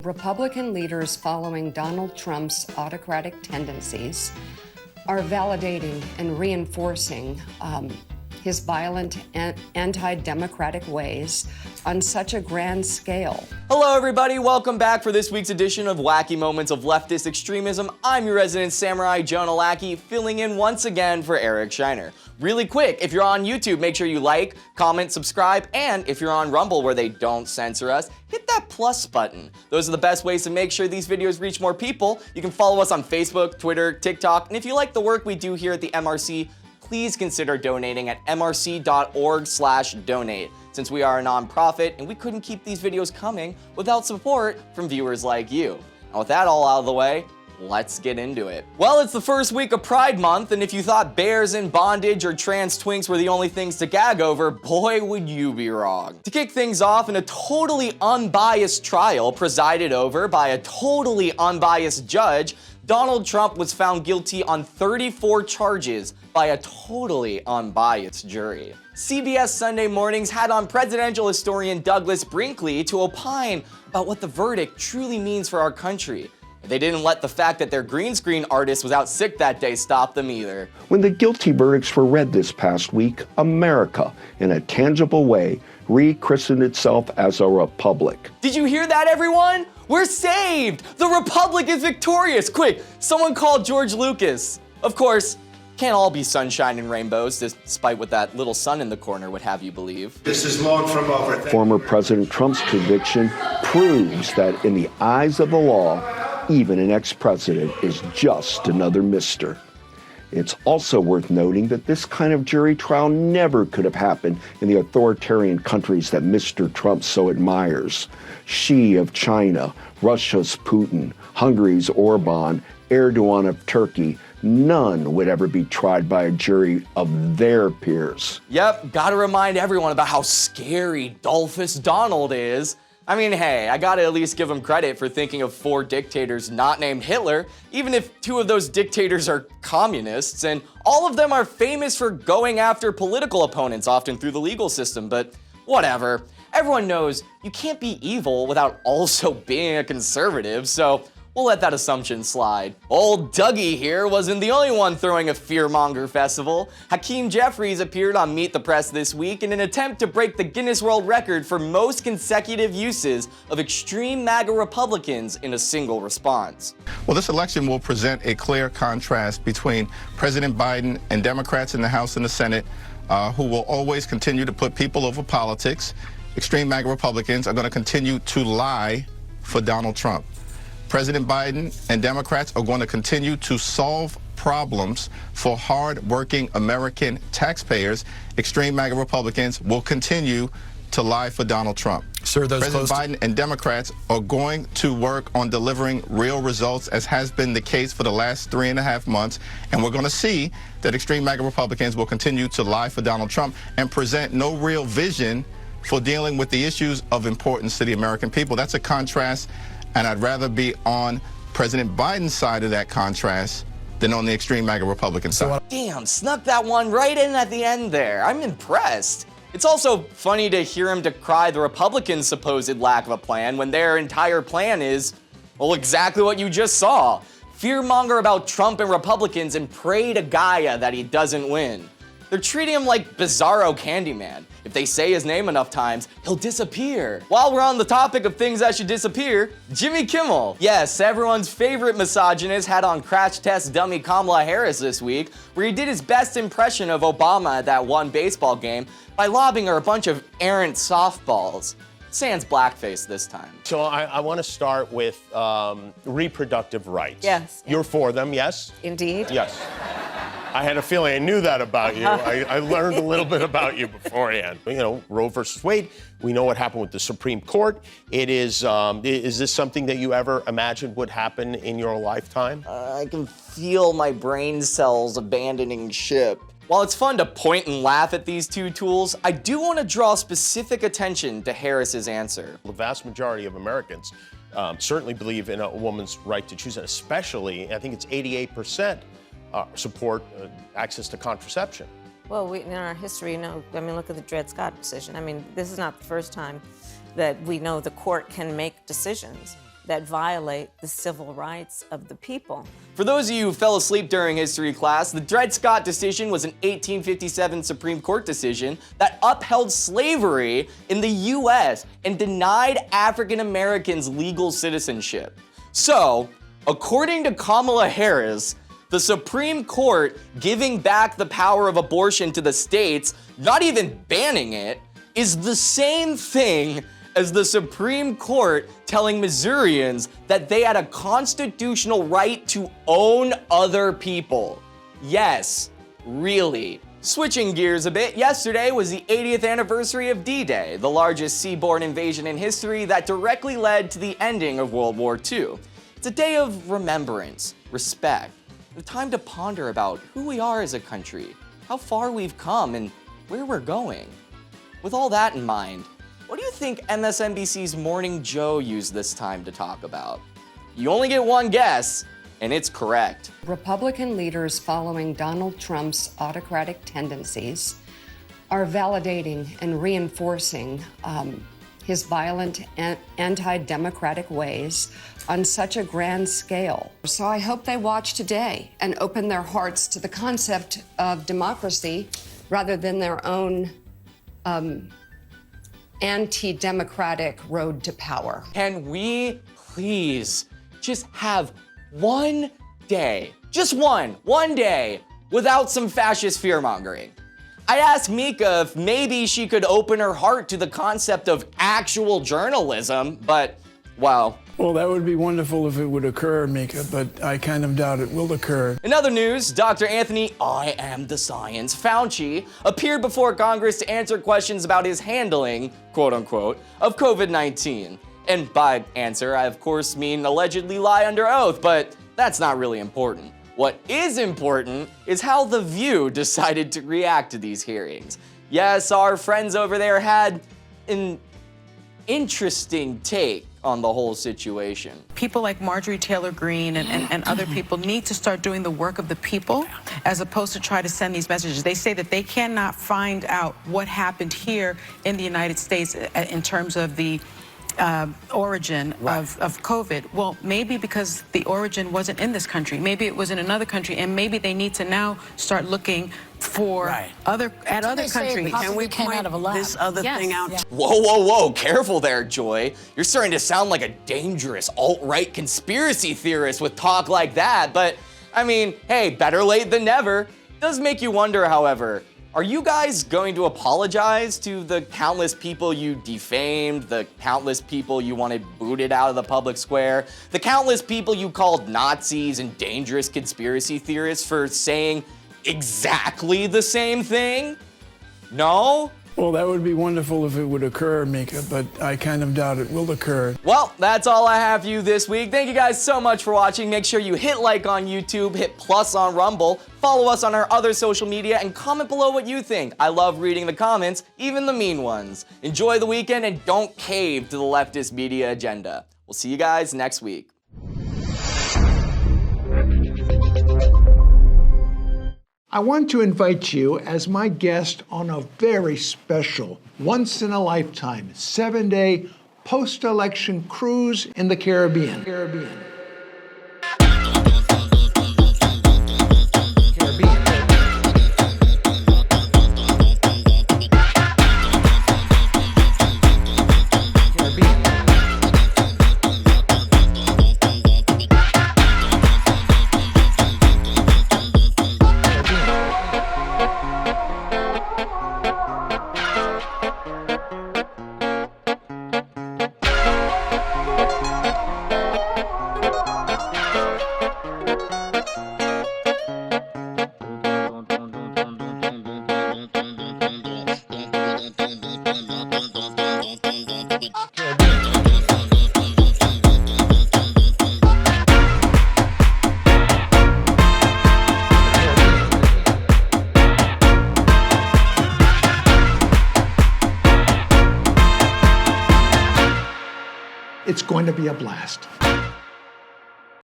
Republican leaders following Donald Trump's autocratic tendencies are validating and reinforcing his violent and anti-democratic ways on such a grand scale. Hello everybody, welcome back for this week's edition of Wacky Moments of Leftist Extremism. I'm your resident samurai, Jonah Lackey, filling in once again for Eric Shiner. Really quick, if you're on YouTube, make sure you like, comment, subscribe, and if you're on Rumble where they don't censor us, hit that plus button. Those are the best ways to make sure these videos reach more people. You can follow us on Facebook, Twitter, TikTok, and if you like the work we do here at the MRC, please consider donating at mrc.org/donate, since we are a nonprofit and we couldn't keep these videos coming without support from viewers like you. And with that all out of the way, let's get into it. Well, it's the first week of Pride Month, and if you thought bears in bondage or trans twinks were the only things to gag over, boy, would you be wrong. To kick things off, in a totally unbiased trial presided over by a totally unbiased judge, Donald Trump was found guilty on 34 charges by a totally unbiased jury. CBS Sunday Mornings had on presidential historian Douglas Brinkley to opine about what the verdict truly means for our country. They didn't let the fact that their green screen artist was out sick that day stop them either. When the guilty verdicts were read this past week, America, in a tangible way, rechristened itself as a republic. Did you hear that, everyone? We're saved! The republic is victorious! Quick, someone call George Lucas. Of course, can't all be sunshine and rainbows, despite what that little sun in the corner would have you believe. This is Lord from over. Former President Trump's conviction proves that in the eyes of the law, even an ex-president is just another mister. It's also worth noting that this kind of jury trial never could have happened in the authoritarian countries that Mr. Trump so admires. Xi of China, Russia's Putin, Hungary's Orban, Erdogan of Turkey. None would ever be tried by a jury of their peers. Yep, gotta remind everyone about how scary Dolphus Donald is. I mean, hey, I gotta at least give him credit for thinking of 4 dictators not named Hitler, even if 2 of those dictators are communists, and all of them are famous for going after political opponents, often through the legal system, but whatever. Everyone knows you can't be evil without also being a conservative, so we'll let that assumption slide. Old Dougie here wasn't the only one throwing a Fearmonger festival. Hakeem Jeffries appeared on Meet the Press this week in an attempt to break the Guinness World Record for most consecutive uses of extreme MAGA Republicans in a single response. Well, this election will present a clear contrast between President Biden and Democrats in the House and the Senate, who will always continue to put people over politics. Extreme MAGA Republicans are going to continue to lie for Donald Trump. President Biden and Democrats are going to continue to solve problems for hard-working American taxpayers. Extreme MAGA Republicans will continue to lie for Donald Trump. Sir, President Biden and Democrats are going to work on delivering real results, as has been the case for the last 3.5 months. And we're going to see that extreme MAGA Republicans will continue to lie for Donald Trump and present no real vision for dealing with the issues of importance to the American people. That's a contrast, and I'd rather be on President Biden's side of that contrast than on the extreme MAGA Republican side. Damn, snuck that one right in at the end there. I'm impressed. It's also funny to hear him decry the Republicans' supposed lack of a plan when their entire plan is, well, exactly what you just saw. Fearmonger about Trump and Republicans and pray to Gaia that he doesn't win. They're treating him like Bizarro Candyman. If they say his name enough times, he'll disappear. While we're on the topic of things that should disappear, Jimmy Kimmel. Yes, everyone's favorite misogynist had on crash test dummy Kamala Harris this week, where he did his best impression of Obama at that one baseball game by lobbing her a bunch of errant softballs. Sans blackface this time. So I want to start with reproductive rights. Yes. You're for them, yes? Indeed. Yes. I had a feeling I knew that about you. I learned a little bit about you beforehand. You know, Roe versus Wade, we know what happened with the Supreme Court. It is this something that you ever imagined would happen in your lifetime? I can feel my brain cells abandoning ship. While it's fun to point and laugh at these two tools, I do want to draw specific attention to Harris's answer. The vast majority of Americans certainly believe in a woman's right to choose, and especially, I think it's 88%, support access to contraception. Well, in our history, look at the Dred Scott decision. I mean, this is not the first time that we know the court can make decisions that violate the civil rights of the people. For those of you who fell asleep during history class, the Dred Scott decision was an 1857 Supreme Court decision that upheld slavery in the US and denied African Americans legal citizenship. So, according to Kamala Harris, the Supreme Court giving back the power of abortion to the states, not even banning it, is the same thing as the Supreme Court telling Missourians that they had a constitutional right to own other people. Yes, really. Switching gears a bit, yesterday was the 80th anniversary of D-Day, the largest seaborne invasion in history that directly led to the ending of World War II. It's a day of remembrance, respect, a time to ponder about who we are as a country, how far we've come, and where we're going. With all that in mind, what do you think MSNBC's Morning Joe used this time to talk about? You only get one guess, and it's correct. Republican leaders following Donald Trump's autocratic tendencies are validating and reinforcing his violent and anti-democratic ways on such a grand scale. So I hope they watch today and open their hearts to the concept of democracy rather than their own anti-democratic road to power. Can we please just have one day, just one day, without some fascist fear-mongering? I asked Mika if maybe she could open her heart to the concept of actual journalism, but, well, Well, that would be wonderful if it would occur, Mika, but I kind of doubt it will occur. in other news, Dr. Anthony I Am the Science Fauci appeared before Congress to answer questions about his handling, quote unquote, of COVID-19. And by answer, I of course mean allegedly lie under oath, but that's not really important. What is important is how The View decided to react to these hearings. Yes, our friends over there had an interesting take on the whole situation. People like Marjorie Taylor Greene and other people need to start doing the work of the people as opposed to try to send these messages. They say that they cannot find out what happened here in the United States in terms of the origin of COVID. Well, maybe because the origin wasn't in this country. Maybe it was in another country, and maybe they need to now start looking for other countries. Can we point this other thing out? Yeah. Whoa, careful there, Joy. You're starting to sound like a dangerous alt-right conspiracy theorist with talk like that, but I mean, hey, better late than never. Does make you wonder, however, are you guys going to apologize to the countless people you defamed, the countless people you wanted booted out of the public square, the countless people you called Nazis and dangerous conspiracy theorists for saying exactly the same thing? No? Well, that would be wonderful if it would occur, Mika, but I kind of doubt it will occur. Well, that's all I have for you this week. Thank you guys so much for watching. Make sure you hit like on YouTube, hit plus on Rumble, follow us on our other social media, and comment below what you think. I love reading the comments, even the mean ones. Enjoy the weekend and don't cave to the leftist media agenda. We'll see you guys next week. I want to invite you as my guest on a very special, once-in-a-lifetime, 7-day post-election cruise in the Caribbean. It's going to be a blast.